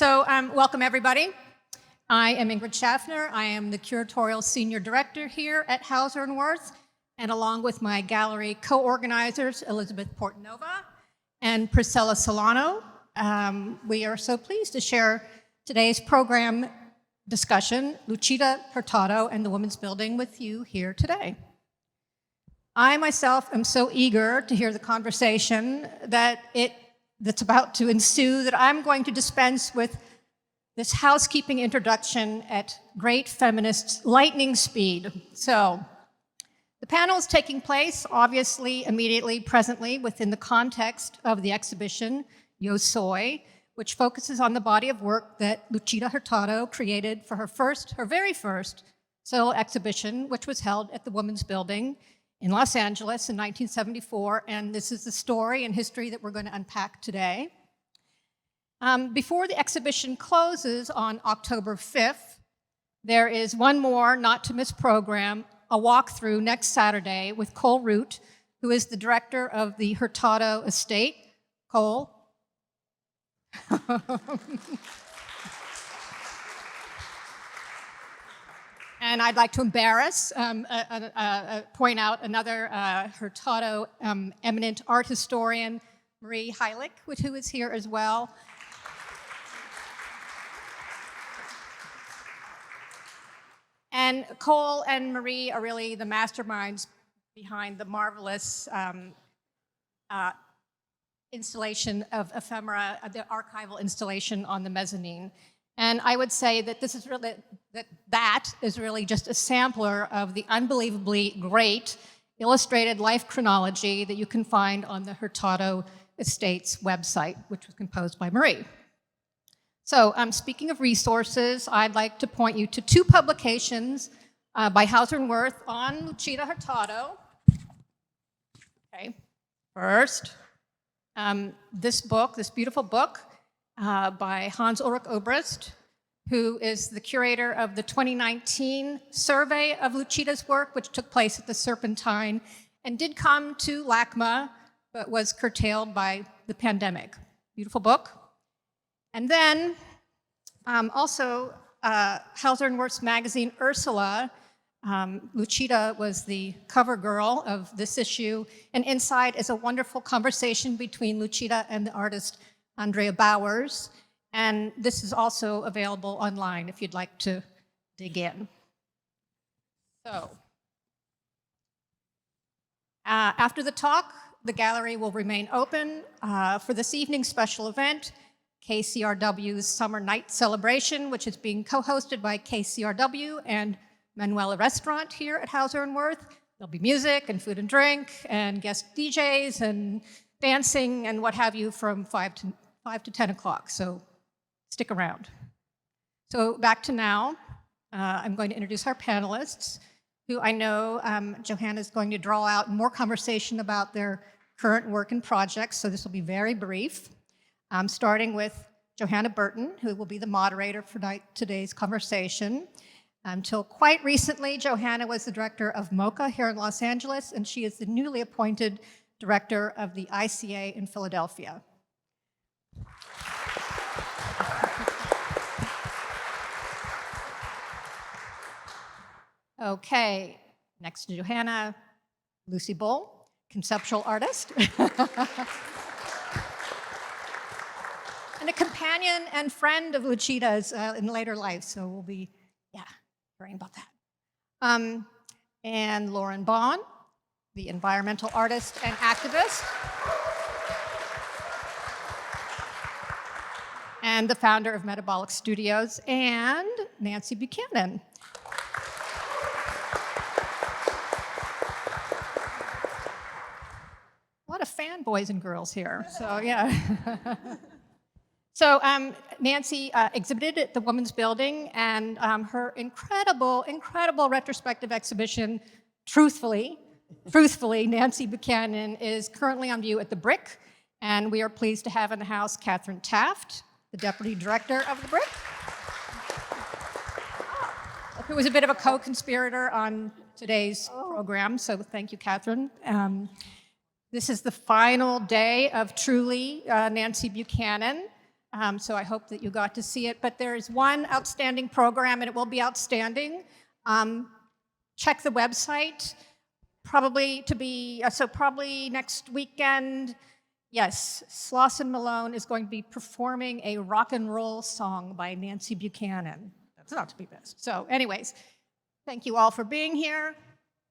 Welcome everybody. I am Ingrid Schaffner. I am the Curatorial Senior Director here at Hauser Wirth, and along with my gallery co-organizers, Elizabeth Portanova and Priscilla Solano, we are so pleased to share today's program discussion, Luchita Hurtado and the Women's Building, with you here today. I myself am so eager to hear the conversation that's about to ensue that I'm going to dispense with this housekeeping introduction at great feminist lightning speed. So, the panel is taking place, obviously, immediately, presently, within the context of the exhibition, Yo Soy, which focuses on the body of work that Luchita Hurtado created for her very first solo exhibition, which was held at the Women's Building in Los Angeles in 1974, and this is the story and history that we're going to unpack today. Before the exhibition closes on October 5th, there is one more not-to-miss program, a walkthrough next Saturday with Cole Root, who is the director of the Hurtado estate. Cole? And I'd like to point out another Hurtado eminent art historian, Marie Heilig, who is here as well. And Cole and Marie are really the masterminds behind the marvelous installation of ephemera, the archival installation on the mezzanine. And I would say that this is really that is really just a sampler of the unbelievably great illustrated life chronology that you can find on the Hurtado Estate's website, which was composed by Marie. So, speaking of resources, I'd like to point you to two publications by Hauser Wirth on Luchita Hurtado. Okay, first, this beautiful book by Hans-Ulrich Obrist, who is the curator of the 2019 survey of Luchita's work, which took place at the Serpentine and did come to LACMA, but was curtailed by the pandemic. Beautiful book. And then also Hauser Wirth's magazine, Ursula. Luchita was the cover girl of this issue, and inside is a wonderful conversation between Luchita and the artist Andrea Bowers, and this is also available online if you'd like to dig in. So, after the talk, the gallery will remain open for this evening's special event, KCRW's Summer Night Celebration, which is being co-hosted by KCRW and Manuela Restaurant here at Hauser Wirth. There'll be music and food and drink and guest DJs and dancing and what have you from 5 to 10 o'clock, so stick around. So back to now, I'm going to introduce our panelists, who I know Johanna is going to draw out more conversation about their current work and projects, so this will be very brief. Starting with Johanna Burton, who will be the moderator for today's conversation. Until quite recently, Johanna was the director of MoCA here in Los Angeles, and she is the newly appointed director of the ICA in Philadelphia. Okay, next to Johanna, Lucy Bull, conceptual artist. And a companion and friend of Luchita's in later life, so we'll be, worrying about that. And Lauren Bond, the environmental artist and activist. And the founder of Metabolic Studios, and Nancy Buchanan. A lot of fanboys and girls here, so yeah. So Nancy exhibited at the Women's Building, and her incredible retrospective exhibition, Truthfully, Nancy Buchanan, is currently on view at the Brick, and we are pleased to have in the house Catherine Taft, the deputy director of the Brick, who was a bit of a co-conspirator on today's program, so thank you, Catherine. This is the final day of Truly, Nancy Buchanan. So I hope that you got to see it. But there is one outstanding program, and it will be outstanding. Check the website. Probably next weekend, yes, Slauson Malone is going to be performing a rock and roll song by Nancy Buchanan. That's not to be missed. So anyways, thank you all for being here.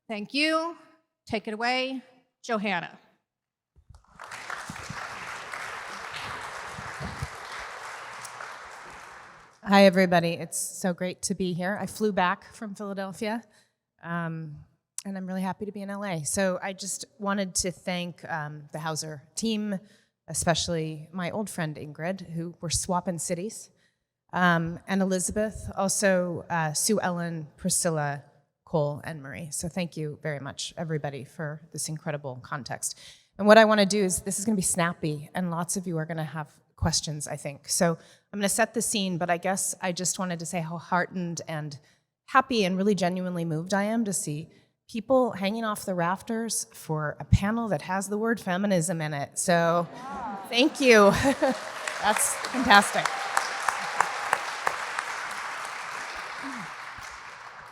Thank you. Take it away, Johanna. Hi, everybody. It's so great to be here. I flew back from Philadelphia, and I'm really happy to be in LA. So I just wanted to thank the Hauser team, especially my old friend Ingrid, who we're swapping cities, and Elizabeth, also Sue Ellen, Priscilla, Cole, and Marie. So thank you very much, everybody, for this incredible context. And what I want to do is, this is going to be snappy, and lots of you are going to have questions, I think. So I'm going to set the scene, but I guess I just wanted to say how heartened and happy and really genuinely moved I am to see people hanging off the rafters for a panel that has the word feminism in it. So thank you. That's fantastic.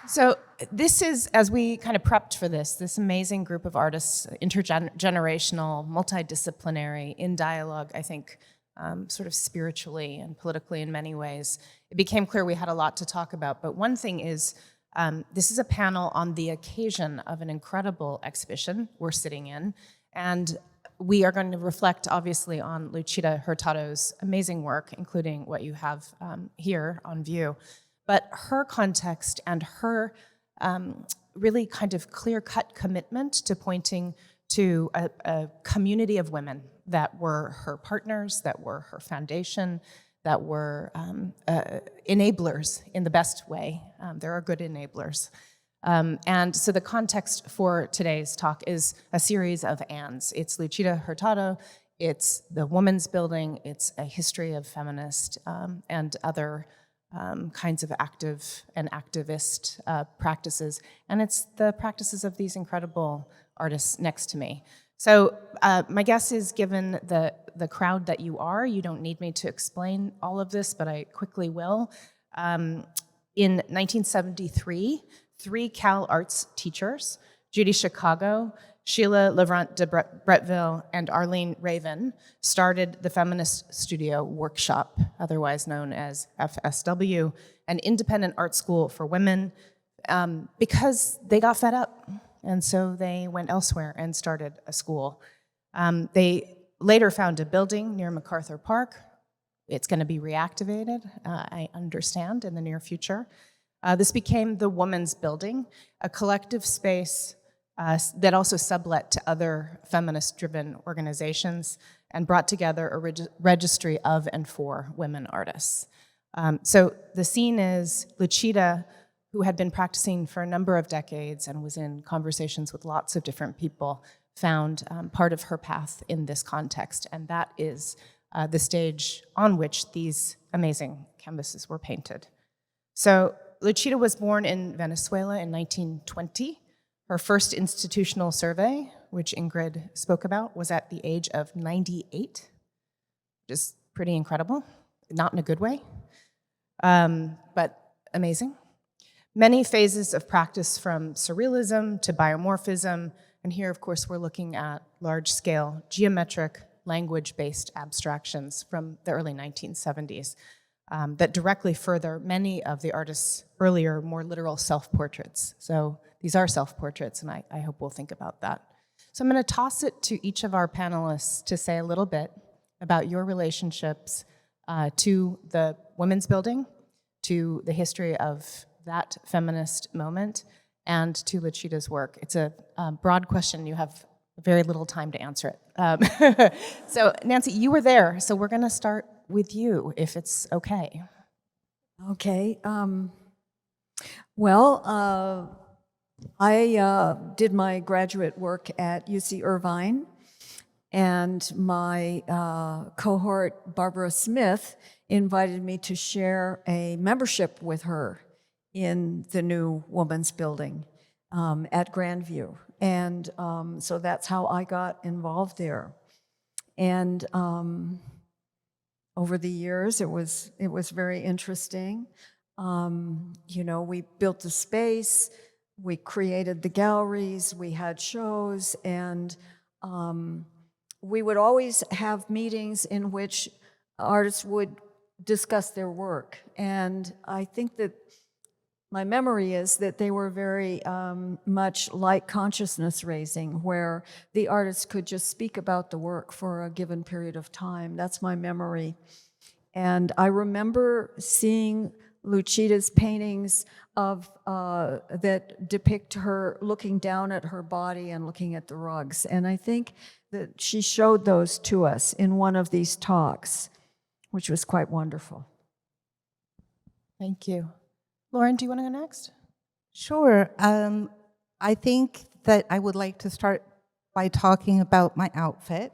So this is, as we kind of prepped for this amazing group of artists, intergenerational, multidisciplinary, in dialogue, I think, sort of spiritually and politically in many ways. It became clear we had a lot to talk about, but one thing is, this is a panel on the occasion of an incredible exhibition we're sitting in, and we are going to reflect, obviously, on Luchita Hurtado's amazing work, including what you have here on view. But her context and her really kind of clear-cut commitment to pointing to a community of women that were her partners, that were her foundation, that were enablers in the best way. There are good enablers. And so the context for today's talk is a series of ands. It's Luchita Hurtado, it's the Women's Building, it's a history of feminist and other kinds of active and activist practices, and it's the practices of these incredible artists next to me. So my guess is, given the crowd that you are, you don't need me to explain all of this, but I quickly will. In 1973, 3 Cal Arts teachers, Judy Chicago, Sheila Lavrant de Bretteville, and Arlene Raven, started the Feminist Studio Workshop, otherwise known as FSW, an independent art school for women, because they got fed up. And so they went elsewhere and started a school. They later found a building near MacArthur Park. It's going to be reactivated, I understand, in the near future. This became the Women's Building, a collective space that also sublet to other feminist-driven organizations and brought together a registry of and for women artists. So the scene is Luchita, who had been practicing for a number of decades and was in conversations with lots of different people, found part of her path in this context, and that is the stage on which these amazing canvases were painted. So Luchita was born in Venezuela in 1920. Her first institutional survey, which Ingrid spoke about, was at the age of 98, which is pretty incredible, not in a good way, but amazing. Many phases of practice, from surrealism to biomorphism, and here, of course, we're looking at large-scale, geometric, language-based abstractions from the early 1970s that directly further many of the artist's earlier, more literal self-portraits. So these are self-portraits, and I hope we'll think about that. So I'm going to toss it to each of our panelists to say a little bit about your relationships to the Women's Building, to the history of that feminist moment, and to Luchita's work. It's a broad question. You have very little time to answer it. So Nancy, you were there, so we're going to start with you, if it's okay. Okay. Well, I did my graduate work at UC Irvine, and my cohort, Barbara Smith, invited me to share a membership with her in the new Women's Building at Grandview. And so that's how I got involved there. And over the years. It was very interesting. We built a space, we created the galleries, we had shows, and we would always have meetings in which artists would discuss their work. And I think that my memory is that they were very much like consciousness raising, where the artists could just speak about the work for a given period of time. That's my memory. And I remember seeing Luchita's paintings that depict her looking down at her body and looking at the rugs. And I think that she showed those to us in one of these talks, which was quite wonderful. Thank you. Lauren, do you want to go next? Sure. I think that I would like to start by talking about my outfit.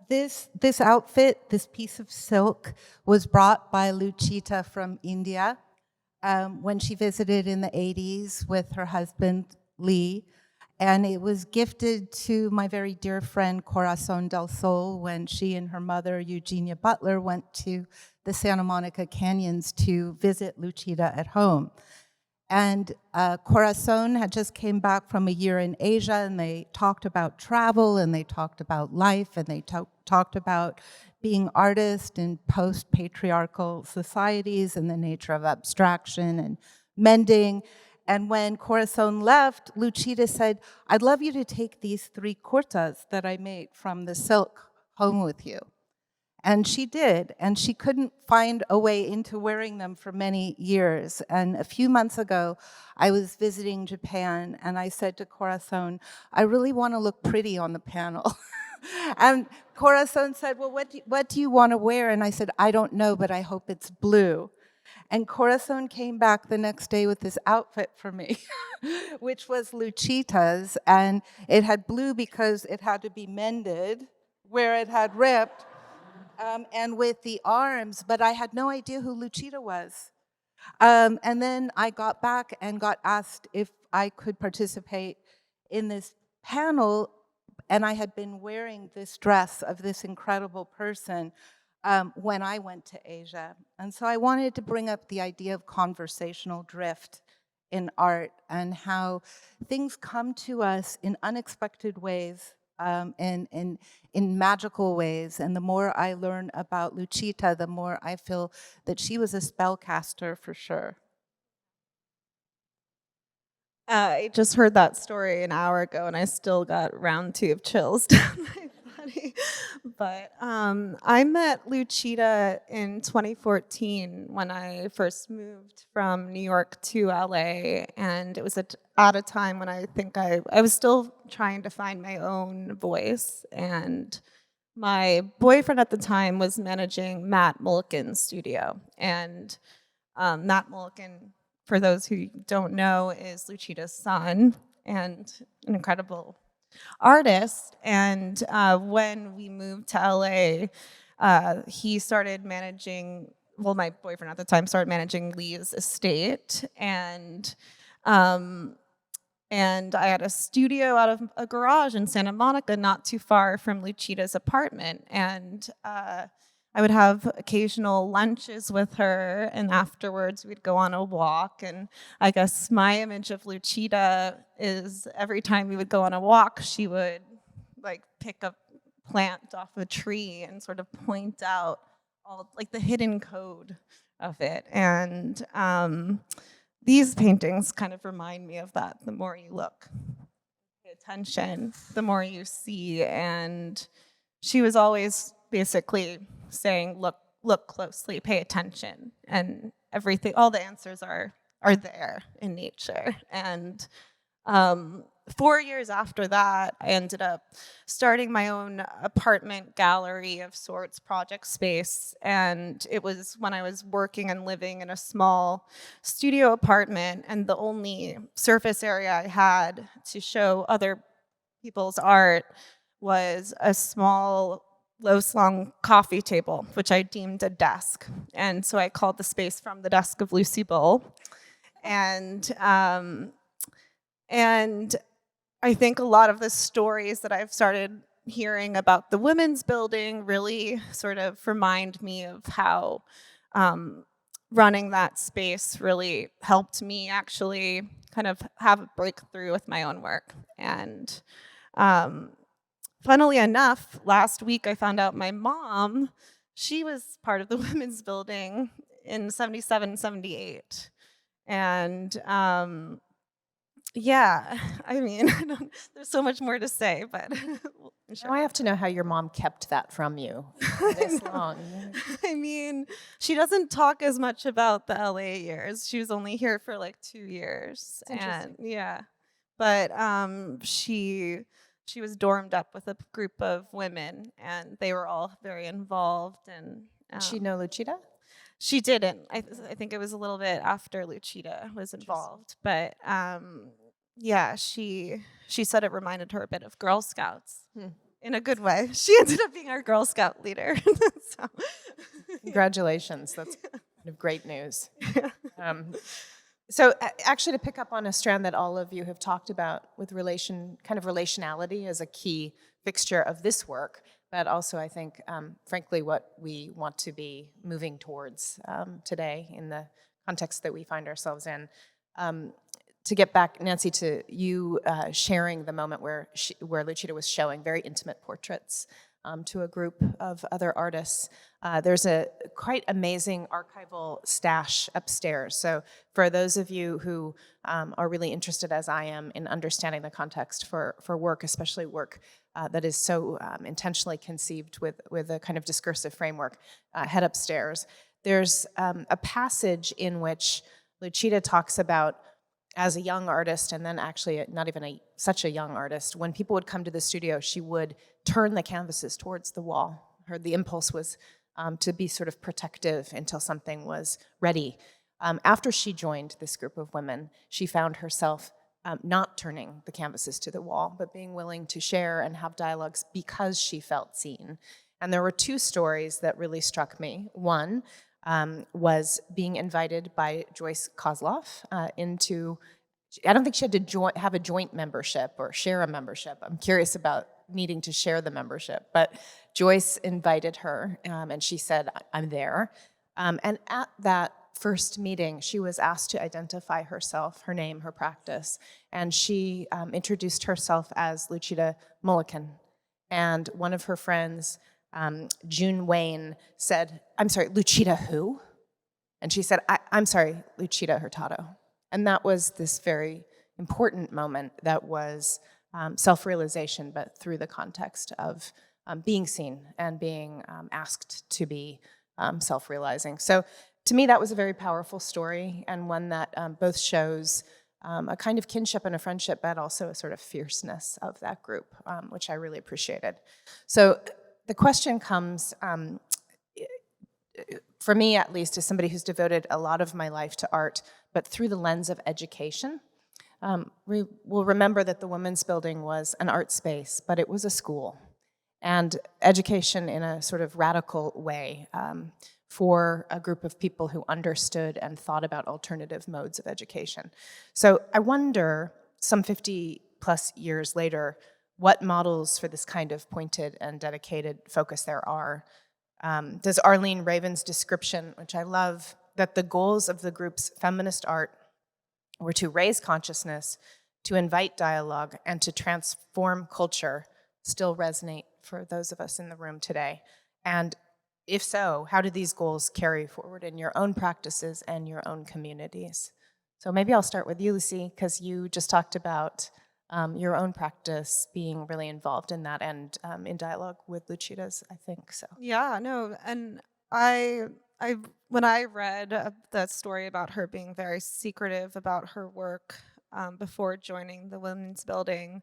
This outfit, this piece of silk, was brought by Luchita from India when she visited in the 80s with her husband, Lee. And it was gifted to my very dear friend, Corazon del Sol, when she and her mother, Eugenia Butler, went to the Santa Monica Canyons to visit Luchita at home. And Corazon had just came back from a year in Asia, and they talked about travel, and they talked about life, and they talked about being artists in post-patriarchal societies and the nature of abstraction and mending. And when Corazon left, Luchita said, "I'd love you to take these 3 kurtas that I made from the silk home with you." And she did, and she couldn't find a way into wearing them for many years. And a few months ago, I was visiting Japan, and I said to Corazon, "I really want to look pretty on the panel." And Corazon said, "Well, what do you want to wear?" And I said, "I don't know, but I hope it's blue." And Corazon came back the next day with this outfit for me, which was Luchita's, and it had blue because it had to be mended where it had ripped. And with the arms, but I had no idea who Luchita was. And then I got back and got asked if I could participate in this panel, and I had been wearing this dress of this incredible person when I went to Asia. And so I wanted to bring up the idea of conversational drift in art and how things come to us in unexpected ways, in magical ways. And the more I learn about Luchita, the more I feel that she was a spellcaster for sure. I just heard that story an hour ago, and I still got round 2 of chills down my body. But I met Luchita in 2014 when I first moved from New York to LA, and it was at a time when I think I was still trying to find my own voice. And my boyfriend at the time was managing Matt Mulliken's studio, and Matt Mulliken, for those who don't know, is Luchita's son and an incredible artist. And when we moved to LA, he started managing, well, my boyfriend at the time started managing Lee's estate. And I had a studio out of a garage in Santa Monica, not too far from Luchita's apartment. And I would have occasional lunches with her, and afterwards we'd go on a walk. And I guess my image of Luchita is every time we would go on a walk, she would like pick a plant off a tree and sort of point out all like the hidden code of it. And these paintings kind of remind me of that. The more you look, pay attention, the more you see. And she was always basically saying, look closely, pay attention, and everything, all the answers are there in nature. And 4 years after that, I ended up starting my own apartment gallery of sorts, project space. And it was when I was working and living in a small studio apartment, and the only surface area I had to show other people's art was a small low-slung coffee table, which I deemed a desk. And so I called the space From the Desk of Lucy Bull. And I think a lot of the stories that I've started hearing about the women's building really sort of remind me of how running that space really helped me actually kind of have a breakthrough with my own work. And funnily enough, last week I found out my mom, she was part of the women's building in 77, 78. And yeah, I mean, there's so much more to say, but Now I have to know how your mom kept that from you for this long. I mean, she doesn't talk as much about the LA years. She was only here for like 2 years. And yeah. But she was dormed up with a group of women, and they were all very involved. And Did she know Luchita? she didn't. I think it was a little bit after Luchita was involved. But yeah, she said it reminded her a bit of Girl Scouts in a good way. She ended up being our Girl Scout leader. So. Congratulations. That's kind of great news. So actually, to pick up on a strand that all of you have talked about with relationality as a key fixture of this work, but also I think, frankly, what we want to be moving towards today in the context that we find ourselves in. To get back, Nancy, to you sharing the moment where Luchita was showing very intimate portraits to a group of other artists. There's a quite amazing archival stash upstairs. So for those of you who are really interested, as I am, in understanding the context for work, especially work that is so intentionally conceived with a kind of discursive framework, head upstairs. There's a passage in which Luchita talks about, as a young artist, and then actually not even such a young artist, when people would come to the studio, she would turn the canvases towards the wall. The impulse was to be sort of protective until something was ready. After she joined this group of women, she found herself not turning the canvases to the wall, but being willing to share and have dialogues because she felt seen. And there were two stories that really struck me. One was being invited by Joyce Kozloff into, I don't think she had to have a joint membership or share a membership. I'm curious about needing to share the membership, but Joyce invited her and she said, I'm there. And at that first meeting, she was asked to identify herself, her name, her practice, and she introduced herself as Luchita Mulliken. And one of her friends, June Wayne, said, I'm sorry, Luchita who? And she said, I'm sorry, Luchita Hurtado. And that was this very important moment that was self-realization, but through the context of being seen and being asked to be self-realizing. So to me, that was a very powerful story, and one that both shows a kind of kinship and a friendship, but also a sort of fierceness of that group, which I really appreciated. So the question comes, for me at least, as somebody who's devoted a lot of my life to art, but through the lens of education. We will remember that the Women's Building was an art space, but it was a school. And education in a sort of radical way for a group of people who understood and thought about alternative modes of education. So I wonder, some 50 plus years later, what models for this kind of pointed and dedicated focus there are. Does Arlene Raven's description, which I love, that the goals of the group's feminist art were to raise consciousness, to invite dialogue, and to transform culture, still resonate for those of us in the room today? And if so, how do these goals carry forward in your own practices and your own communities? So maybe I'll start with you, Lucy, because you just talked about your own practice being really involved in that and in dialogue with Luchita's, I think so. Yeah, no, and I when I read that story about her being very secretive about her work before joining the Women's Building,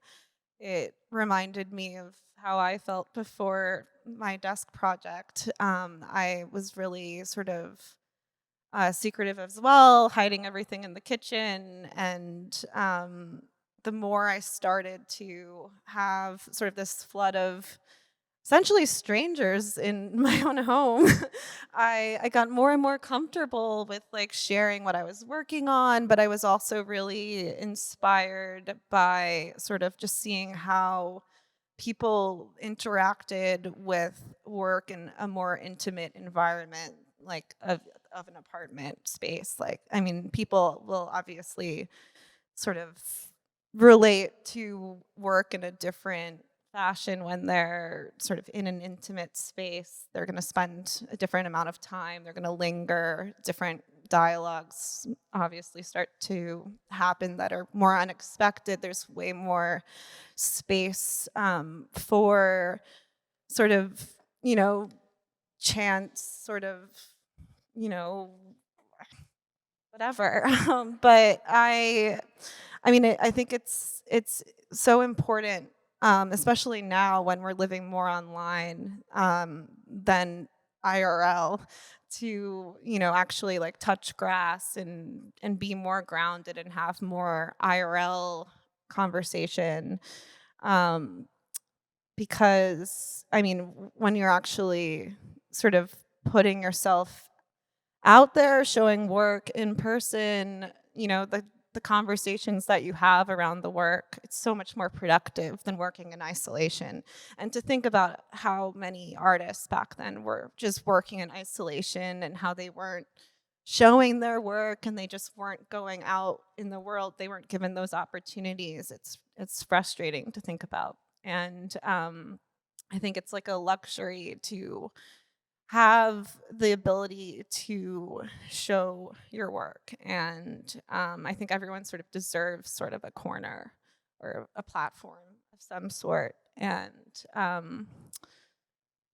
it reminded me of how I felt before my desk project. I was really sort of secretive as well, hiding everything in the kitchen, and the more I started to have sort of this flood of essentially strangers in my own home, I got more and more comfortable with like sharing what I was working on, but I was also really inspired by sort of just seeing how people interacted with work in a more intimate environment, like of an apartment space. Like, I mean, people will obviously sort of relate to work in a different fashion when they're sort of in an intimate space. They're going to spend a different amount of time. They're going to linger. Different dialogues obviously start to happen that are more unexpected. There's way more space for sort of, chance, sort of, whatever. But I mean, I think it's so important, especially now when we're living more online than IRL, to actually like touch grass and be more grounded and have more IRL conversation, because I mean, when you're actually sort of putting yourself out there, showing work in person, the conversations that you have around the work, it's so much more productive than working in isolation. And to think about how many artists back then were just working in isolation and how they weren't showing their work and they just weren't going out in the world. They weren't given those opportunities. It's frustrating to think about. And I think it's like a luxury to have the ability to show your work. And I think everyone sort of deserves sort of a corner or a platform of some sort. And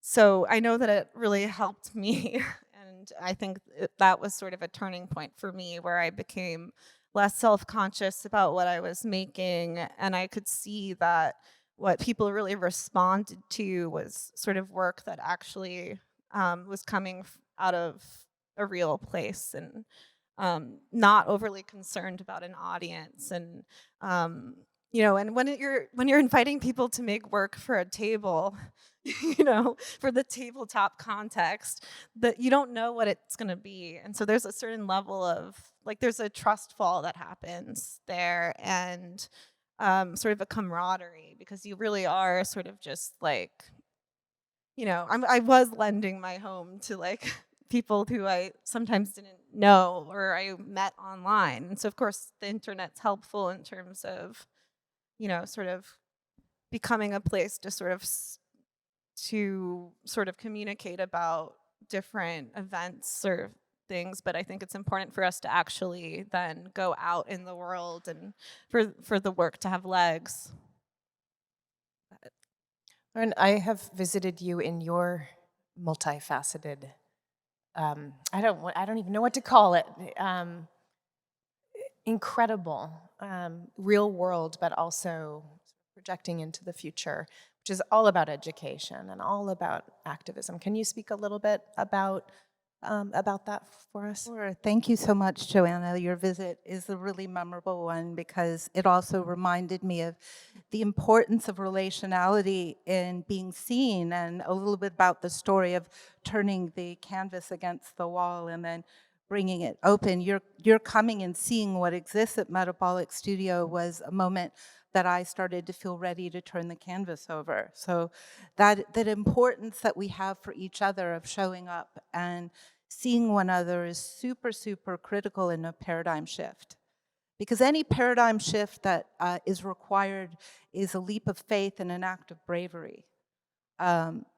so I know that it really helped me. And I think that was sort of a turning point for me where I became less self-conscious about what I was making. And I could see that what people really responded to was sort of work that actually was coming out of a real place, and not overly concerned about an audience. And and when you're inviting people to make work for a table, for the tabletop context, that you don't know what it's going to be, and so there's a certain level of like there's a trust fall that happens there, and sort of a camaraderie, because you really are sort of just like, I was lending my home to like people who I sometimes didn't know or I met online. And so of course the internet's helpful in terms of, sort of becoming a place to sort of communicate about different events or things. But I think it's important for us to actually then go out in the world and for the work to have legs. And I have visited you in your multifaceted, I don't even know what to call it, incredible, real world, but also projecting into the future, which is all about education and all about activism. Can you speak a little bit about that for us? Sure. Thank you so much, Joanna. Your visit is a really memorable one because it also reminded me of the importance of relationality in being seen, and a little bit about the story of turning the canvas against the wall and then bringing it open. You're coming and seeing what exists at Metabolic Studio was a moment that I started to feel ready to turn the canvas over. So that importance that we have for each other of showing up and seeing one another is super, super critical in a paradigm shift. Because any paradigm shift that is required is a leap of faith and an act of bravery.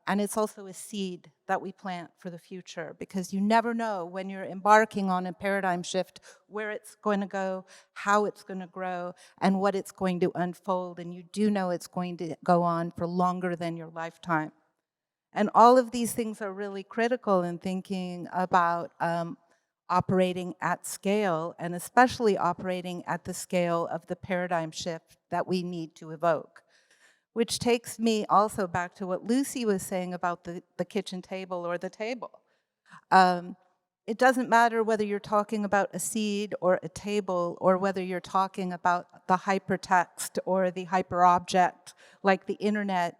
And it's also a seed that we plant for the future, because you never know when you're embarking on a paradigm shift where it's going to go, how it's going to grow, and what it's going to unfold. And you do know it's going to go on for longer than your lifetime. And all of these things are really critical in thinking about operating at scale, and especially operating at the scale of the paradigm shift that we need to evoke. Which takes me also back to what Lucy was saying about the kitchen table or the table. It doesn't matter whether you're talking about a seed or a table, or whether you're talking about the hypertext or the hyperobject like the internet.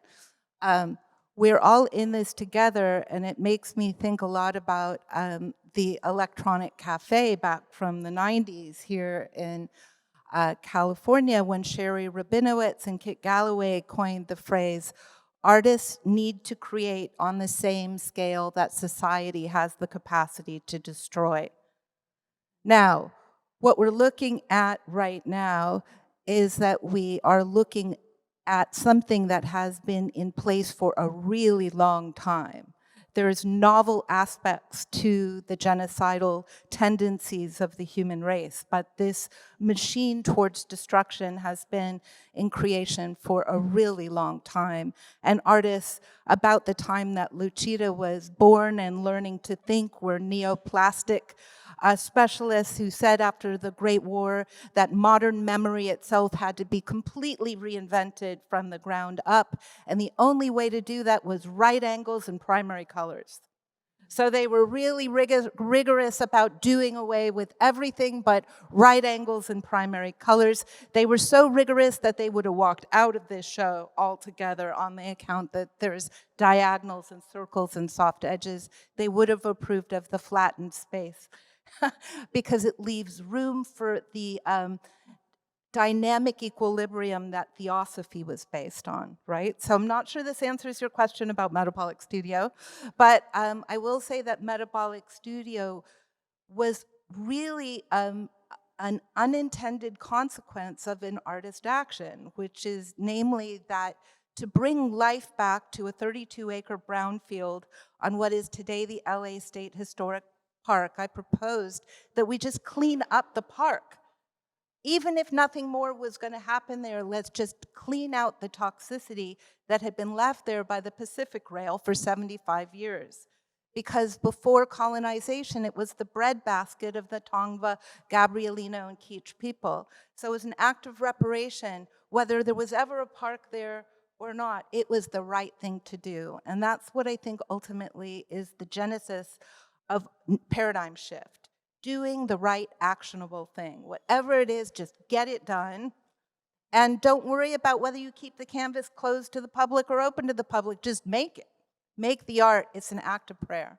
We're all in this together, and it makes me think a lot about the electronic cafe back from the 90s here in California, when Sherry Rabinowitz and Kit Galloway coined the phrase, artists need to create on the same scale that society has the capacity to destroy. Now, what we're looking at right now is that we are looking at something that has been in place for a really long time. There's novel aspects to the genocidal tendencies of the human race, but this machine towards destruction has been in creation for a really long time. And artists, about the time that Luchita was born and learning to think, were neoplastic specialists who said after the Great War that modern memory itself had to be completely reinvented from the ground up, and the only way to do that was right angles and primary colors. So they were really rigorous about doing away with everything but right angles and primary colors. They were so rigorous that they would have walked out of this show altogether on the account that there's diagonals and circles and soft edges. They would have approved of the flattened space because it leaves room for the dynamic equilibrium that theosophy was based on, right? So I'm not sure this answers your question about Metabolic Studio, but I will say that Metabolic Studio was really an unintended consequence of an artist action, which is namely that to bring life back to a 32-acre brownfield on what is today the LA State Historic Park, I proposed that we just clean up the park. Even if nothing more was going to happen there, let's just clean out the toxicity that had been left there by the Pacific Rail for 75 years. Because before colonization, it was the breadbasket of the Tongva, Gabrielino, and Kizh people. So it was an act of reparation. Whether there was ever a park there or not, it was the right thing to do. And that's what I think ultimately is the genesis of paradigm shift. Doing the right actionable thing. Whatever it is, just get it done. And don't worry about whether you keep the canvas closed to the public or open to the public. Just make it. Make the art. It's an act of prayer.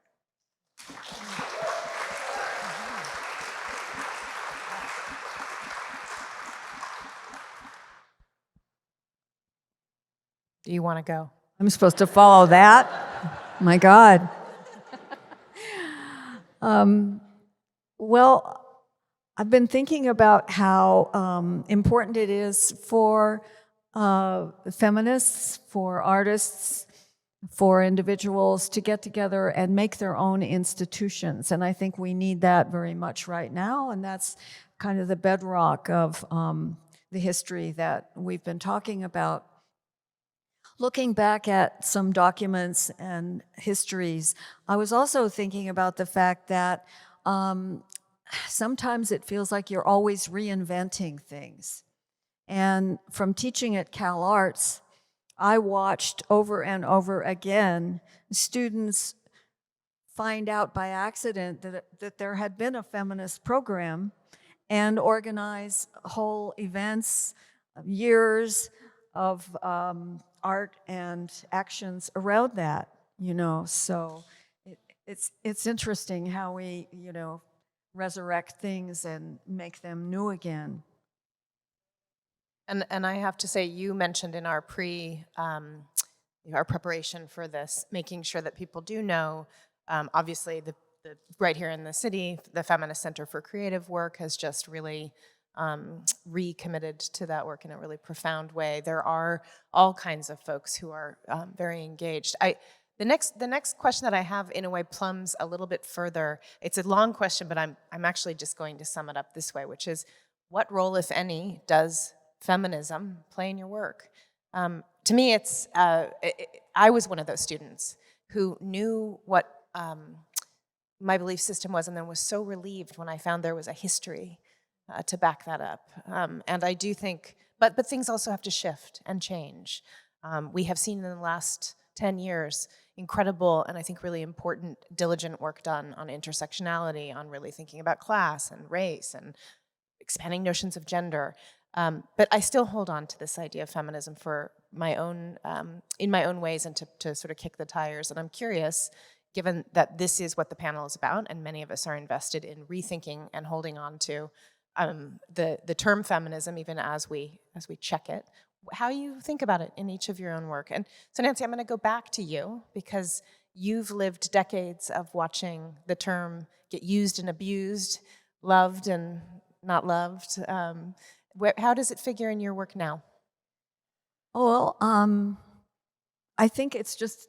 Do you want to go? I'm supposed to follow that? My God. Well, I've been thinking about how important it is for feminists, for artists, for individuals to get together and make their own institutions. And I think we need that very much right now. And that's kind of the bedrock of the history that we've been talking about. Looking back at some documents and histories, I was also thinking about the fact that sometimes it feels like you're always reinventing things. And from teaching at Cal Arts, I watched over and over again students find out by accident that there had been a feminist program and organize whole events, years of art and actions around that, you know. So it's interesting how we, you know, resurrect things and make them new again. And I have to say, you mentioned in our our preparation for this, making sure that people do know, obviously the right here in the city, the Feminist Center for Creative Work has just really recommitted to that work in a really profound way. There are all kinds of folks who are very engaged. The next question that I have, in a way, plumbs a little bit further. It's a long question, but I'm actually just going to sum it up this way, which is, what role, if any, does feminism play in your work? To me, it's I was one of those students who knew what my belief system was, and then was so relieved when I found there was a history to back that up. And I do think, but things also have to shift and change. We have seen in the last 10 years incredible and I think really important, diligent work done on intersectionality, on really thinking about class and race and expanding notions of gender. But I still hold on to this idea of feminism for my own, in my own ways, and to sort of kick the tires. And I'm curious, given that this is what the panel is about, and many of us are invested in rethinking and holding on to the term feminism, even as we check it, how you think about it in each of your own work. And so, Nancy, I'm going to go back to you because you've lived decades of watching the term get used and abused, loved and not loved. How does it figure in your work now? Well, I think it's just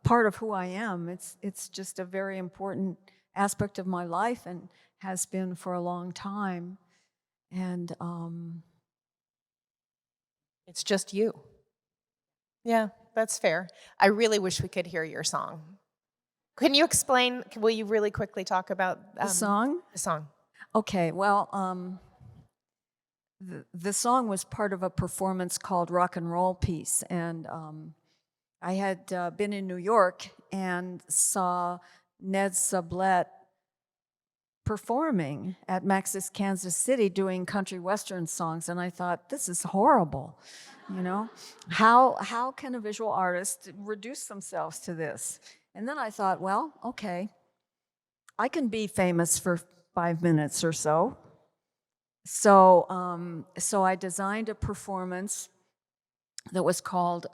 part of who I am. It's just a very important aspect of my life and has been for a long time. And it's just you. Yeah, that's fair. I really wish we could hear your song. Can you explain, will you really quickly talk about the song? The song. Okay, well, the song was part of a performance called Rock and Roll Piece, and I had been in New York and saw Ned Sublette performing at Max's Kansas City doing country western songs, and I thought, this is horrible, you know? How can a visual artist reduce themselves to this? And then I thought, well, okay, I can be famous for 5 minutes or so. So I designed a performance that was called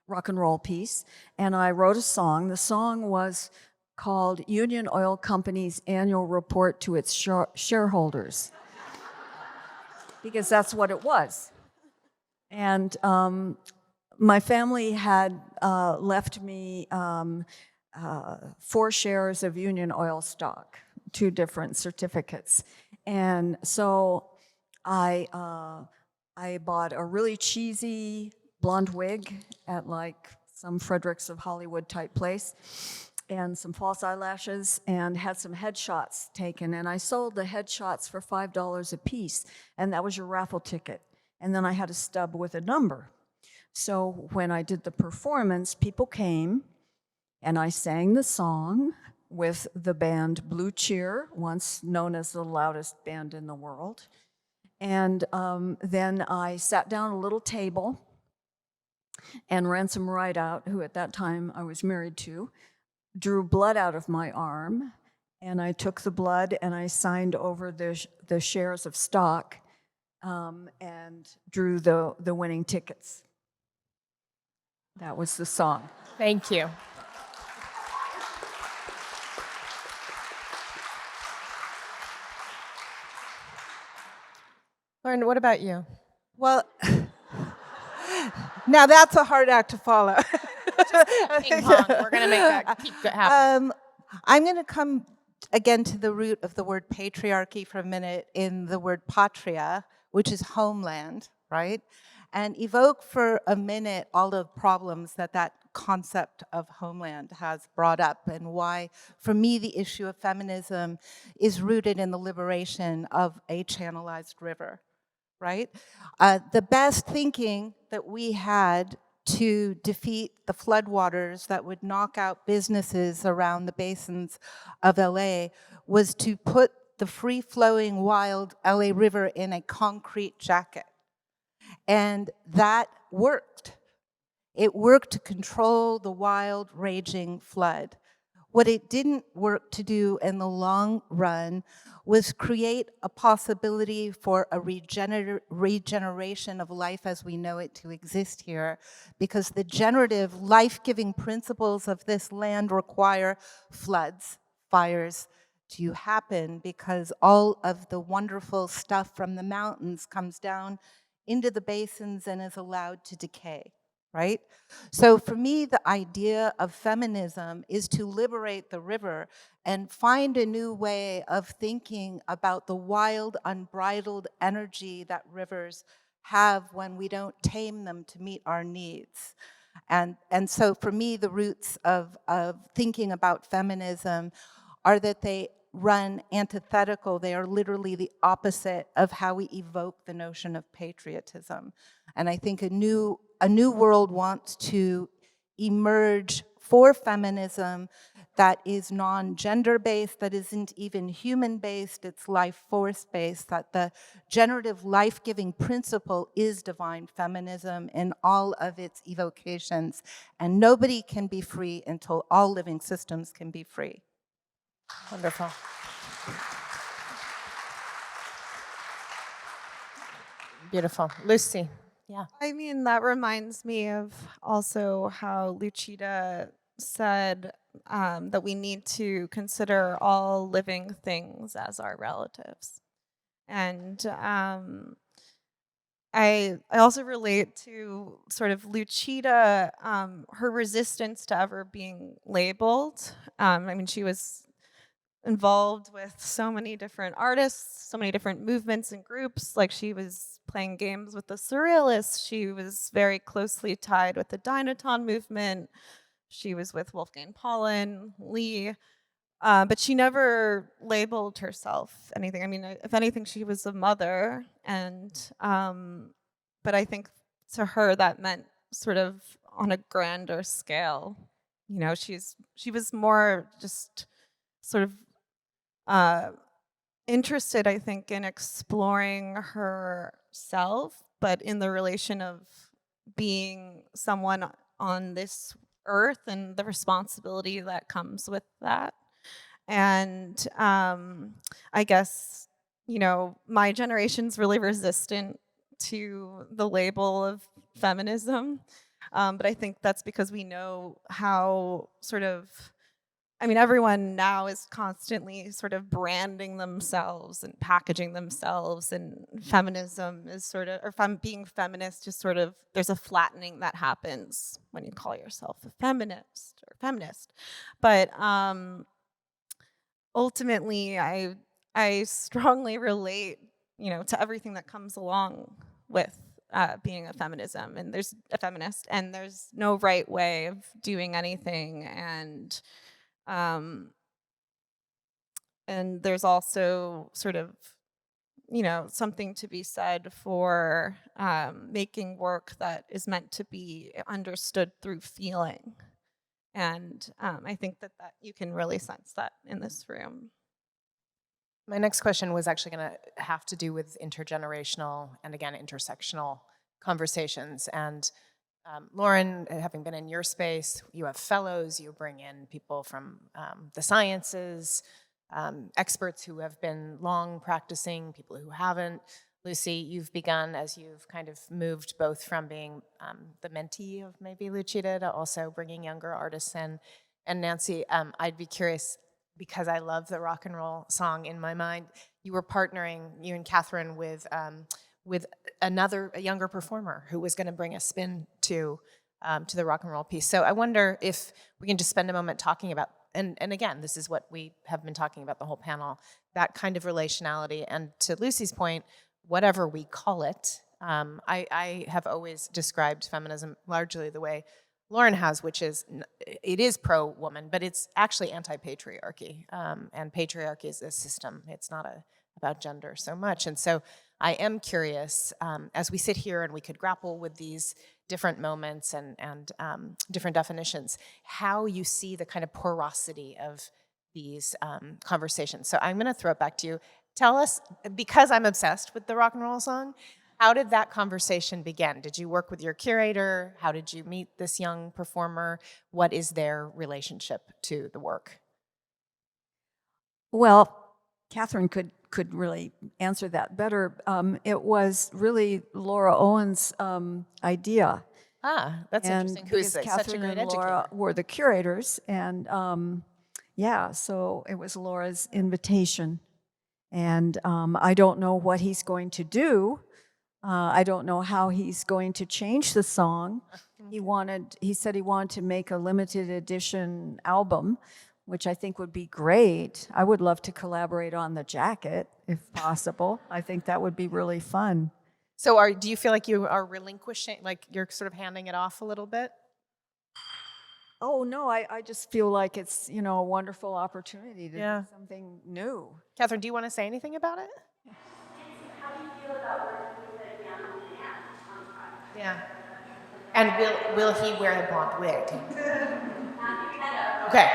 Rock and Roll Piece, and I wrote a song. The song was called Union Oil Company's Annual Report to its Shareholders, because that's what it was. And my family had left me 4 shares of Union Oil stock, 2 different certificates. And so I bought a really cheesy blonde wig at like some Fredericks of Hollywood type place, and some false eyelashes, and had some headshots taken. And I sold the headshots for $5 a piece, and that was your raffle ticket. And then I had a stub with a number. So when I did the performance, people came, and I sang the song with the band Blue Cheer, once known as the loudest band in the world. And then I sat down at a little table, and Ransom Rideout, who at that time I was married to, drew blood out of my arm, and I took the blood and I signed over the shares of stock and drew the winning tickets. That was the song. Thank you. Lauren, what about you? Well, now that's a hard act to follow. Ping pong. We're going to make that keep happening. I'm going to come again to the root of the word patriarchy for a minute in the word patria, which is homeland, right? And evoke for a minute all the problems that concept of homeland has brought up, and why, for me, the issue of feminism is rooted in the liberation of a channelized river, right? The best thinking that we had to defeat the floodwaters that would knock out businesses around the basins of LA was to put the free-flowing wild LA River in a concrete jacket. And that worked. It worked to control the wild, raging flood. What it didn't work to do in the long run was create a possibility for a regeneration of life as we know it to exist here, because the generative, life-giving principles of this land require floods, fires to happen, because all of the wonderful stuff from the mountains comes down into the basins and is allowed to decay. Right? So for me, the idea of feminism is to liberate the river and find a new way of thinking about the wild, unbridled energy that rivers have when we don't tame them to meet our needs. And so for me, the roots of thinking about feminism are that they run antithetical. They are literally the opposite of how we evoke the notion of patriotism. And I think a new world wants to emerge for feminism that is non-gender-based, that isn't even human-based, it's life-force-based, that the generative life-giving principle is divine feminism in all of its evocations. And nobody can be free until all living systems can be free. Wonderful. Beautiful. Lucy. Yeah. I mean, that reminds me of also how Luchita said that we need to consider all living things as our relatives. And I also relate to sort of Luchita, her resistance to ever being labeled. I mean, she was involved with so many different artists, so many different movements and groups. Like, she was playing games with the Surrealists. She was very closely tied with the Dynaton movement. She was with Wolfgang Paulin, Lee. But she never labeled herself anything. I mean, if anything, she was a mother. And, but I think to her that meant sort of on a grander scale. You know, she was more just sort of interested, I think, in exploring herself, but in the relation of being someone on this earth and the responsibility that comes with that. And I guess, you know, my generation's really resistant to the label of feminism. But I think that's because we know how sort of, I mean, everyone now is constantly sort of branding themselves and packaging themselves, and feminism is sort of, or being feminist is sort of, there's a flattening that happens when you call yourself a feminist or feminist. But ultimately, I strongly relate, you know, to everything that comes along with being a feminism, and there's a feminist, and there's no right way of doing anything, and there's also sort of, you know, something to be said for making work that is meant to be understood through feeling. And I think that you can really sense that in this room. My next question was actually going to have to do with intergenerational and, again, intersectional conversations. And Lauren, having been in your space, you have fellows, you bring in people from the sciences, experts who have been long practicing, people who haven't. Lucy, you've begun, as you've kind of moved both from being the mentee of maybe Luchita to also bringing younger artists in. And Nancy, I'd be curious, because I love the rock and roll song in my mind, you were partnering, you and Catherine, with a younger performer who was going to bring a spin to the rock and roll piece. So I wonder if we can just spend a moment talking about, and again, this is what we have been talking about the whole panel, that kind of relationality. And to Lucy's point, whatever we call it, I have always described feminism largely the way Lauren has, which is, it is pro-woman, but it's actually anti-patriarchy. And patriarchy is a system. It's not about gender so much. And so I am curious, as we sit here and we could grapple with these different moments and different definitions, how you see the kind of porosity of these conversations. So I'm going to throw it back to you. Tell us, because I'm obsessed with the rock and roll song, how did that conversation begin? Did you work with your curator? How did you meet this young performer? What is their relationship to the work? Well, Catherine could really answer that better. It was really Laura Owen's idea. That's interesting. Who's such a Catherine great and Laura educator. were the curators, and so it was Laura's invitation. And I don't know what he's going to do. I don't know how he's going to change the song. He said he wanted to make a limited edition album, which I think would be great. I would love to collaborate on the jacket, if possible. I think that would be really fun. So do you feel like you are relinquishing, like you're sort of handing it off a little bit? Oh, no, I just feel like it's, a wonderful opportunity to do something new. Catherine, do you want to say anything about it? How do you feel about working with a young man on the project? Yeah. And will he wear the blonde wig? Okay.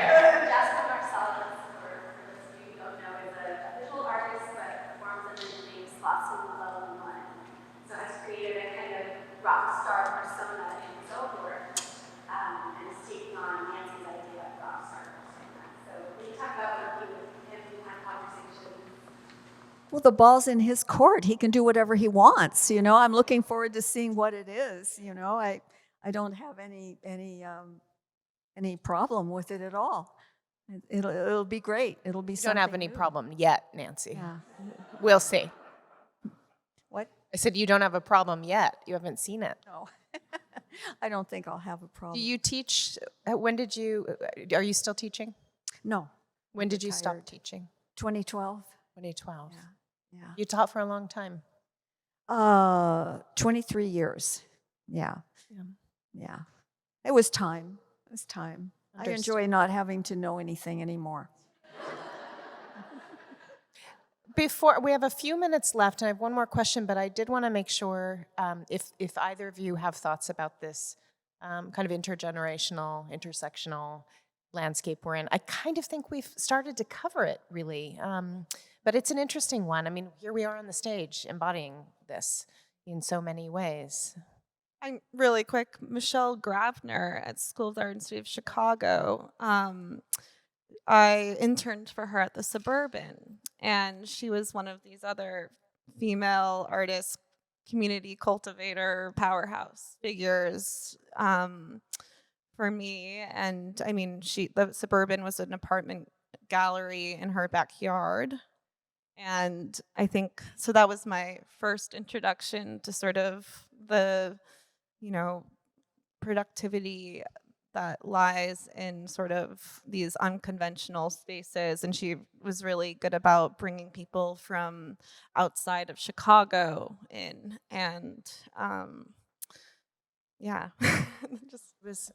Jasper Marcellus, for those of you who don't know, is a visual artist but performs under the names Lost in Love and One. So has created a kind of rock star persona in his own work, and is taking on Nancy's idea of rock star persona. So when you talk about working with him, you have conversations. Well, the ball's in his court. He can do whatever he wants. I'm looking forward to seeing what it is. I don't have any problem with it at all. It'll be great. It'll be You something don't have any new. problem yet, Nancy. Yeah. We'll see. What? I said you don't have a problem yet. You haven't seen it. No. I don't think I'll have a problem. Do you teach? When did you? Are you still teaching? No. When did you stop Retired. teaching? 2012. 2012. Yeah. You taught for a long time. 23 years. Yeah. Yeah. Yeah. It was time. It was time. I Understood. enjoy not having to know anything anymore. Before we have a few minutes left, and I have one more question, but I did want to make sure if either of you have thoughts about this kind of intergenerational, intersectional landscape we're in. I kind of think we've started to cover it, really, but it's an interesting one. I mean, here we are on the stage embodying this in so many ways. I'm really quick. Michelle Grabner at School of the Art Institute of Chicago. I interned for her at the Suburban, and she was one of these other female artist, community cultivator, powerhouse figures for me. And I mean, the Suburban was an apartment gallery in her backyard. And I think, so that was my first introduction to sort of the, productivity that lies in sort of these unconventional spaces. And she was really good about bringing people from outside of Chicago in. And yeah, just It was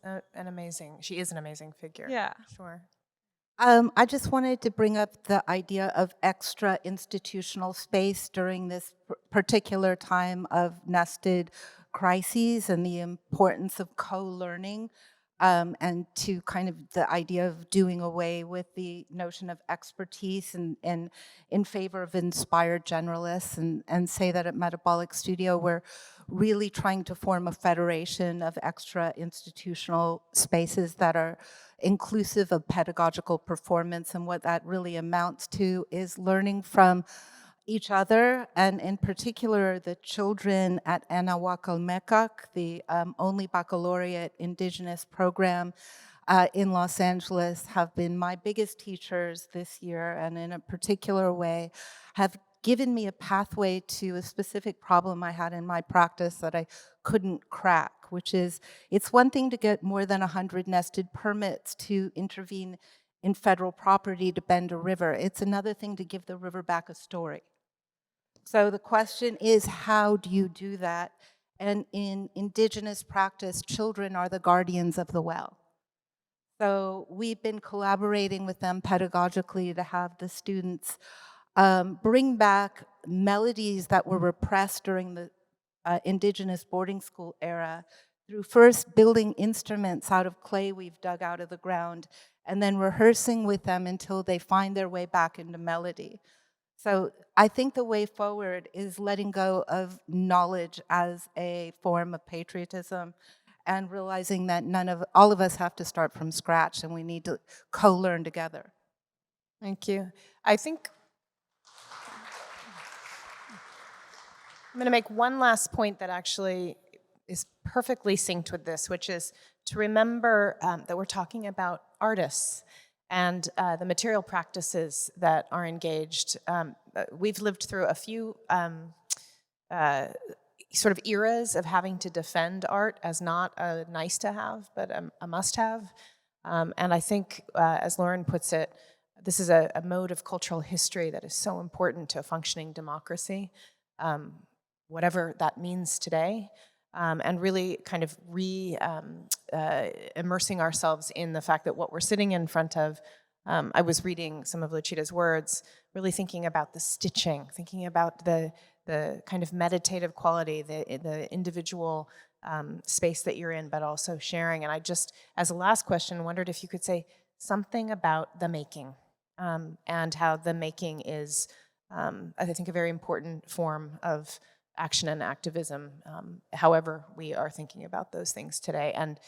she is an amazing figure. yeah. Sure. I just wanted to bring up the idea of extra institutional space during this particular time of nested crises and the importance of co-learning, and to kind of the idea of doing away with the notion of expertise and in favor of inspired generalists, and say that at Metabolic Studio we're really trying to form a federation of extra institutional spaces that are inclusive of pedagogical performance. And what that really amounts to is learning from each other, and in particular the children at Anahuacalmecac, the only baccalaureate indigenous program in Los Angeles, have been my biggest teachers this year, and in a particular way have given me a pathway to a specific problem I had in my practice that I couldn't crack, which is, it's one thing to get more than 100 nested permits to intervene in federal property to bend a river. It's another thing to give the river back a story. So the question is, how do you do that? And in indigenous practice, children are the guardians of the well. So we've been collaborating with them pedagogically to have the students bring back melodies that were repressed during the indigenous boarding school era through first building instruments out of clay we've dug out of the ground, and then rehearsing with them until they find their way back into melody. So I think the way forward is letting go of knowledge as a form of patriotism, and realizing that all of us have to start from scratch, and we need to co-learn together. Thank you. I think I'm going to make one last point that actually is perfectly synced with this, which is to remember that we're talking about artists and the material practices that are engaged. We've lived through a few sort of eras of having to defend art as not a nice to have, but a must have. And I think, as Lauren puts it, this is a mode of cultural history that is so important to a functioning democracy, whatever that means today. And really kind of immersing ourselves in the fact that what we're sitting in front of, I was reading some of Luchita's words, really thinking about the stitching, thinking about the kind of meditative quality, the individual space that you're in, but also sharing. And I just, as a last question, wondered if you could say something about the making, and how the making is, I think, a very important form of action and activism, however we are thinking about those things today, and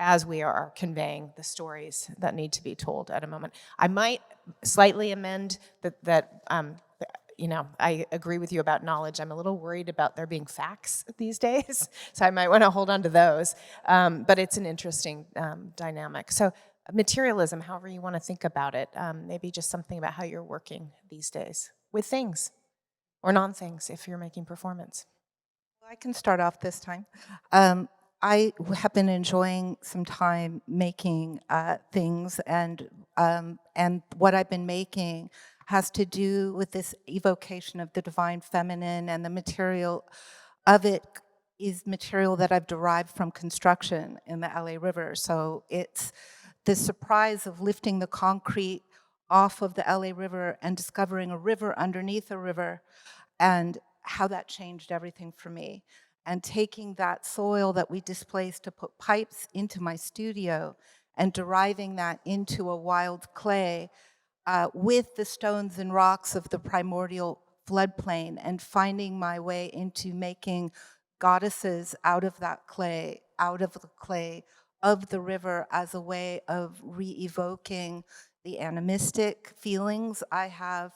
as we are conveying the stories that need to be told at a moment. I might slightly amend that I agree with you about knowledge. I'm a little worried about there being facts these days, so I might want to hold on to those. But it's an interesting dynamic. So materialism, however you want to think about it, maybe just something about how you're working these days with things or non-things if you're making performance. I can start off this time. I have been enjoying some time making things, and what I've been making has to do with this evocation of the divine feminine, and the material of it is material that I've derived from construction in the LA River. So it's the surprise of lifting the concrete off of the LA River and discovering a river underneath a river, and how that changed everything for me. And taking that soil that we displaced to put pipes into my studio and deriving that into a wild clay with the stones and rocks of the primordial floodplain, and finding my way into making goddesses out of that clay, out of the clay of the river, as a way of re-evoking the animistic feelings I have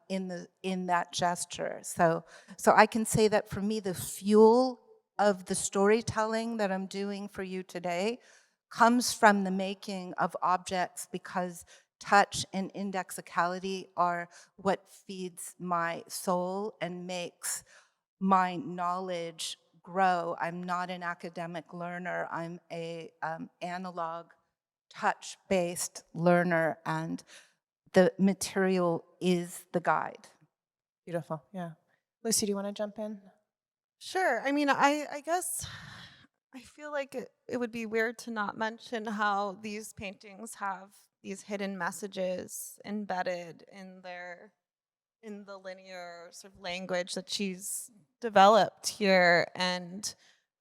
in that gesture. So I can say that for me, the fuel of the storytelling that I'm doing for you today comes from the making of objects, because touch and indexicality are what feeds my soul and makes my knowledge grow. I'm not an academic learner. I'm a analog, touch-based learner, and the material is the guide. Beautiful, yeah. Lucy, do you want to jump in? Sure. I mean, I guess I feel like it would be weird to not mention how these paintings have these hidden messages embedded in the linear sort of language that she's developed here, and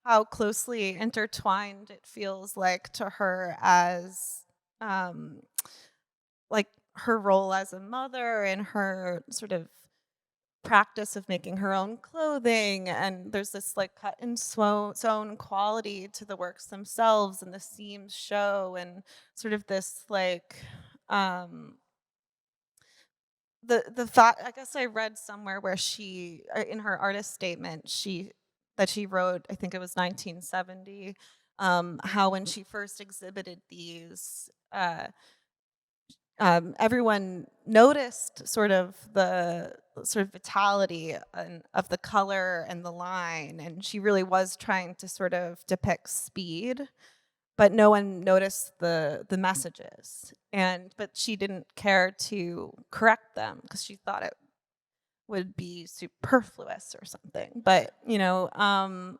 how closely intertwined it feels like to her as like her role as a mother and her sort of practice of making her own clothing. And there's this like cut and sewn quality to the works themselves, and the seams show, and sort of this like the thought, I guess I read somewhere where she, in her artist statement, she wrote, I think it was 1970, how when she first exhibited these, everyone noticed sort of the sort of vitality of the color and the line, and she really was trying to sort of depict speed, but no one noticed the messages, but she didn't care to correct them because she thought it would be superfluous or something. But and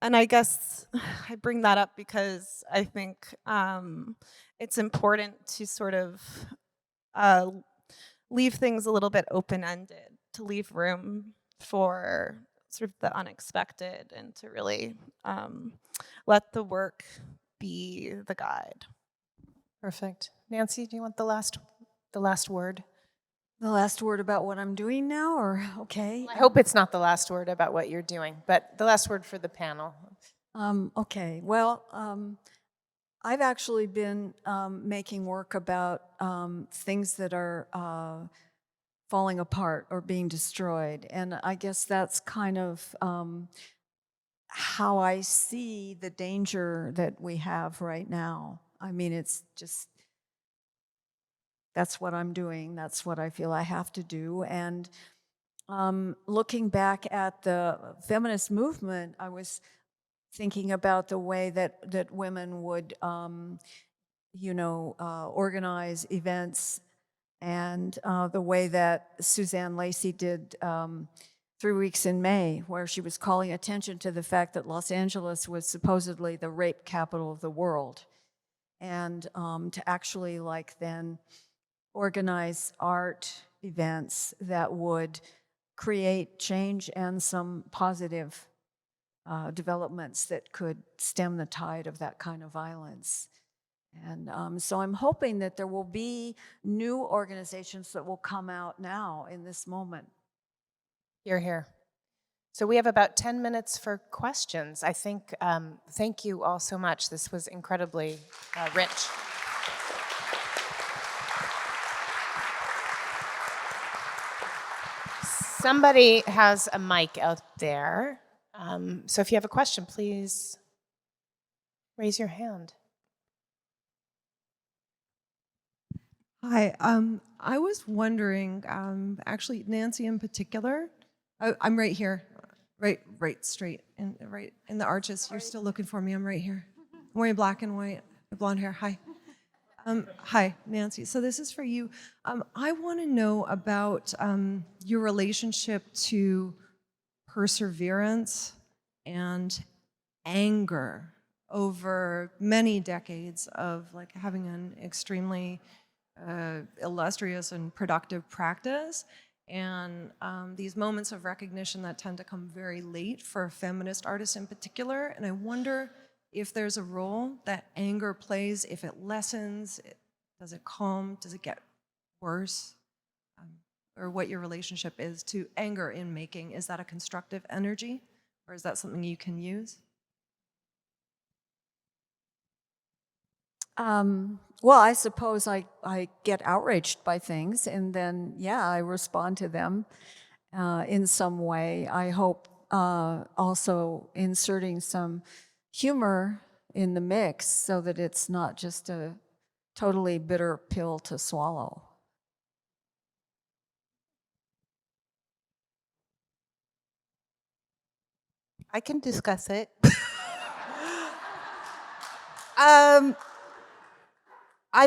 I guess I bring that up because I think it's important to sort of leave things a little bit open-ended, to leave room for sort of the unexpected, and to really let the work be the guide. Perfect. Nancy, do you want the last word? The last word about what I'm doing now, or okay? I hope it's not the last word about what you're doing, but the last word for the panel. Okay. Well, I've actually been making work about things that are falling apart or being destroyed, and I guess that's kind of how I see the danger that we have right now. I mean, it's just, that's what I'm doing. That's what I feel I have to do. And looking back at the feminist movement, I was thinking about the way that women would, organize events, and the way that Suzanne Lacey did 3 Weeks in May, where she was calling attention to the fact that Los Angeles was supposedly the rape capital of the world, and to actually then organize art events that would create change and some positive developments that could stem the tide of that kind of violence. And so I'm hoping that there will be new organizations that will come out now in this moment. You're here. So we have about 10 minutes for questions. I think, thank you all so much. This was incredibly rich. Somebody has a mic out there. So if you have a question, please raise your hand. Hi, I was wondering, actually, Nancy in particular. I'm right here, right straight, right in the arches. You're still looking for me. I'm right here. I'm wearing black and white, blonde hair. Hi. Hi, Nancy. So this is for you. I want to know about your relationship to perseverance and anger over many decades of like having an extremely illustrious and productive practice, and these moments of recognition that tend to come very late for feminist artists in particular. And I wonder if there's a role that anger plays, if it lessens, does it calm, does it get worse, or what your relationship is to anger in making. Is that a constructive energy, or is that something you can use? Well, I suppose I get outraged by things, and then, yeah, I respond to them in some way. I hope also inserting some humor in the mix so that it's not just a totally bitter pill to swallow. I can discuss it. I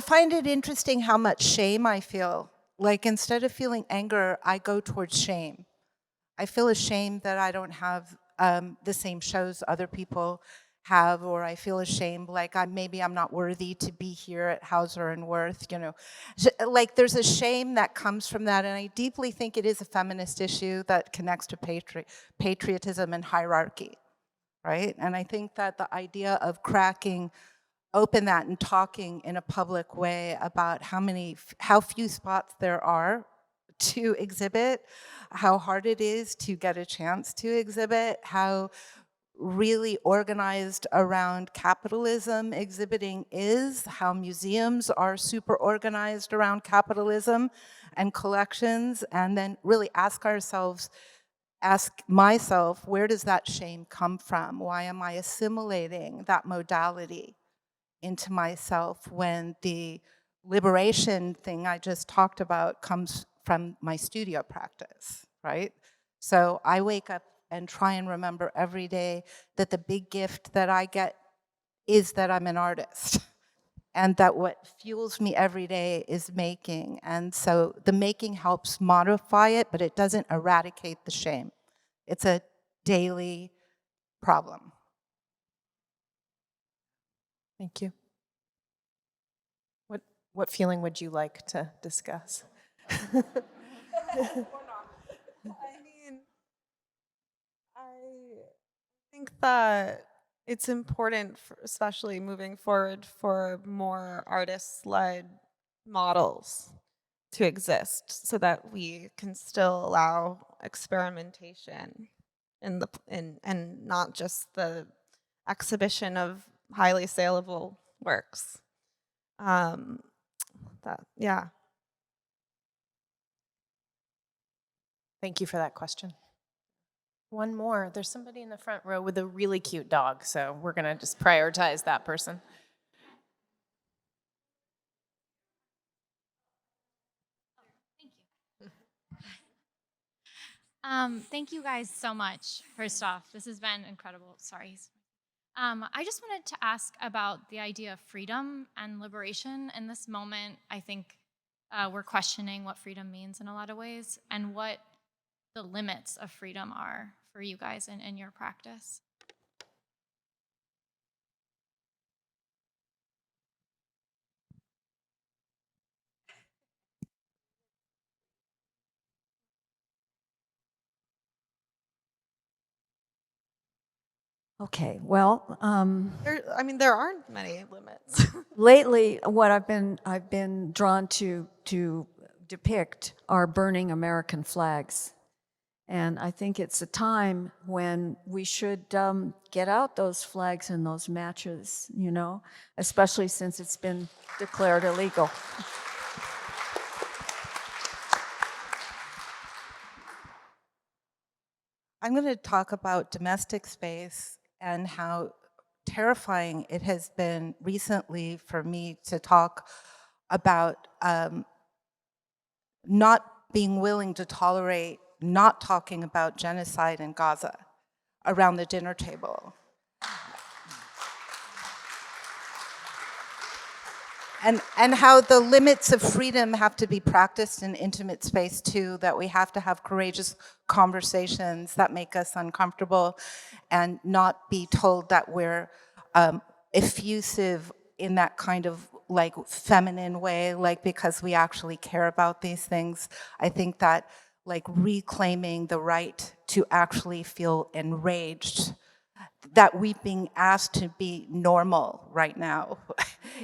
find it interesting how much shame I feel. Like, instead of feeling anger, I go towards shame. I feel ashamed that I don't have the same shows other people have, or I feel ashamed, like maybe I'm not worthy to be here at Hauser and Wirth, you know. Like, there's a shame that comes from that, and I deeply think it is a feminist issue that connects to patriotism and hierarchy, right? And I think that the idea of cracking open that and talking in a public way about how few spots there are to exhibit, how hard it is to get a chance to exhibit, how really organized around capitalism exhibiting is, how museums are super organized around capitalism and collections, and then really ask myself, where does that shame come from? Why am I assimilating that modality into myself when the liberation thing I just talked about comes from my studio practice, right? So I wake up and try and remember every day that the big gift that I get is that I'm an artist, and that what fuels me every day is making. And so the making helps modify it, but it doesn't eradicate the shame. It's a daily problem. Thank you. What feeling would you like to discuss? I mean, I think that it's important, especially moving forward, for more artist-led models to exist so that we can still allow experimentation and not just the exhibition of highly saleable works. Yeah. Thank you for that question. One more. There's somebody in the front row with a really cute dog, so we're going to just prioritize that person. Thank you guys so much. First off, this has been incredible. Sorry. I just wanted to ask about the idea of freedom and liberation. In this moment, I think we're questioning what freedom means in a lot of ways and what the limits of freedom are for you guys in your practice. Okay, well, There aren't many limits. lately what I've been drawn to depict are burning American flags. And I think it's a time when we should get out those flags and those matches, you know, especially since it's been declared illegal. I'm going to talk about domestic space and how terrifying it has been recently for me to talk about not being willing to tolerate not talking about genocide in Gaza around the dinner table. And how the limits of freedom have to be practiced in intimate space too, that we have to have courageous conversations that make us uncomfortable and not be told that we're effusive in that kind of like feminine way, like because we actually care about these things. I think that like reclaiming the right to actually feel enraged, that we being asked to be normal right now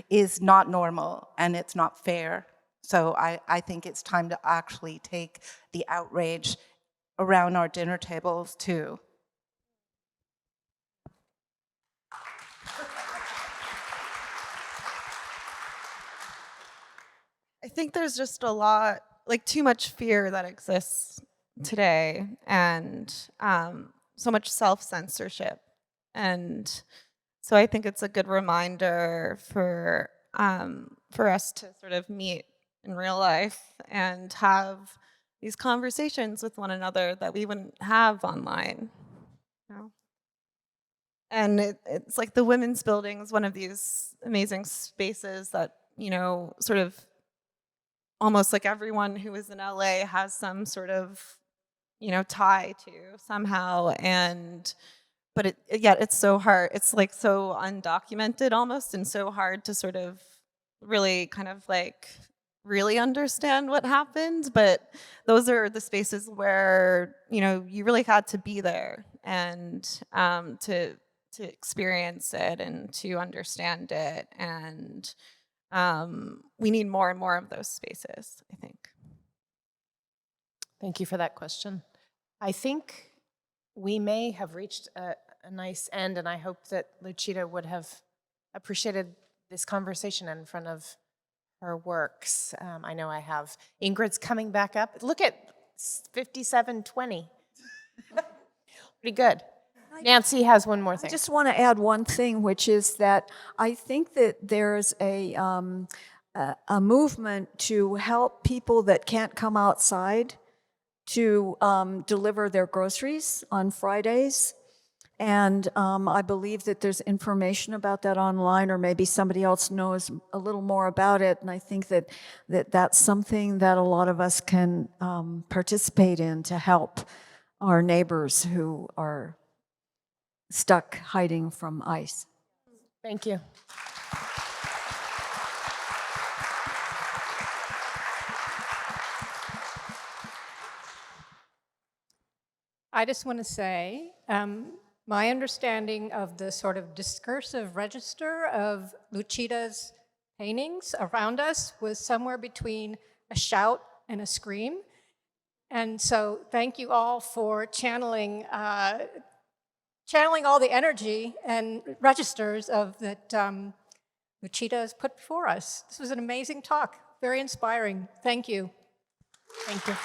is not normal and it's not fair. So I think it's time to actually take the outrage around our dinner tables too. I think there's just a lot, like too much fear that exists today, and so much self-censorship. And so I think it's a good reminder for us to sort of meet in real life and have these conversations with one another that we wouldn't have online. You know? And it's like the Women's Building is one of these amazing spaces that, you know, sort of almost like everyone who is in LA has some sort of, you know, tie to somehow. But yet it's so hard. It's like so undocumented almost, and so hard to sort of really kind of like really understand what happened. But those are the spaces where, you know, you really had to be there and to experience it and to understand it. And we need more and more of those spaces, I think. Thank you for that question. I think we may have reached a nice end, and I hope that Luchita would have appreciated this conversation in front of her works. I know I have. Ingrid's coming back up. Look at 57:20. Pretty good. Nancy has one more thing. I just want to add one thing, which is that I think that there's a movement to help people that can't come outside to deliver their groceries on Fridays. And I believe that there's information about that online, or maybe somebody else knows a little more about it. And I think that that's something that a lot of us can participate in to help our neighbors who are stuck hiding from ICE. Thank you. I just want to say, my understanding of the sort of discursive register of Luchita's paintings around us was somewhere between a shout and a scream. And so thank you all for channeling all the energy and registers of that Luchita has put before us. This was an amazing talk, very inspiring. Thank you. Thank you.